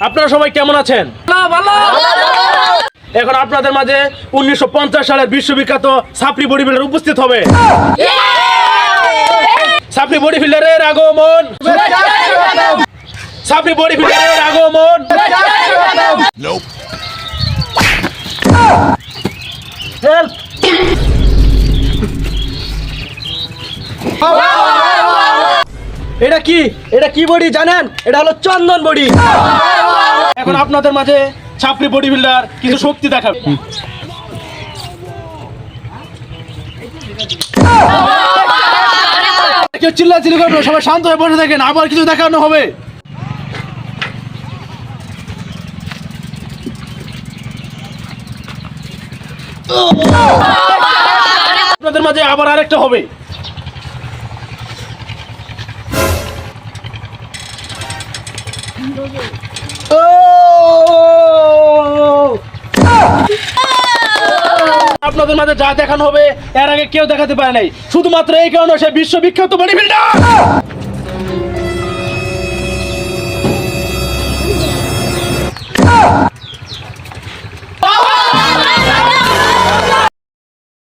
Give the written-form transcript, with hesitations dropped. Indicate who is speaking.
Speaker 1: আপনারা সবাই কেমন আছেন? এখন আপনাদের মাঝে 1950 সালের বিশ্ববিখ্যাত সাপড়ি বডি বিল্ডার উপস্থিত হবে। সাপড়ি বডি বিল্ডারের আগমন, সাপড়ি বডি বিল্ডারের আগমন।
Speaker 2: এটা কি বডি জানেন? এটা হলো চন্দন বডি।
Speaker 1: এখন আপনাদের মাঝে সাপড়ি বডি বিল্ডার কিছু শক্তি দেখাবে। কেউ চিল্লাচিল্লি করবে, সবাই শান্ত হয়ে বসে থাকেন, আবার কিছু দেখানো হবে। আপনাদের মাঝে আবার আরেকটা হবে। আপনাদের মাঝে যা দেখানো হবে এর আগে কেউ দেখাতে পারে নাই, শুধুমাত্র এই কারণে সে বিশ্ববিখ্যাত বডি বিল্ডার।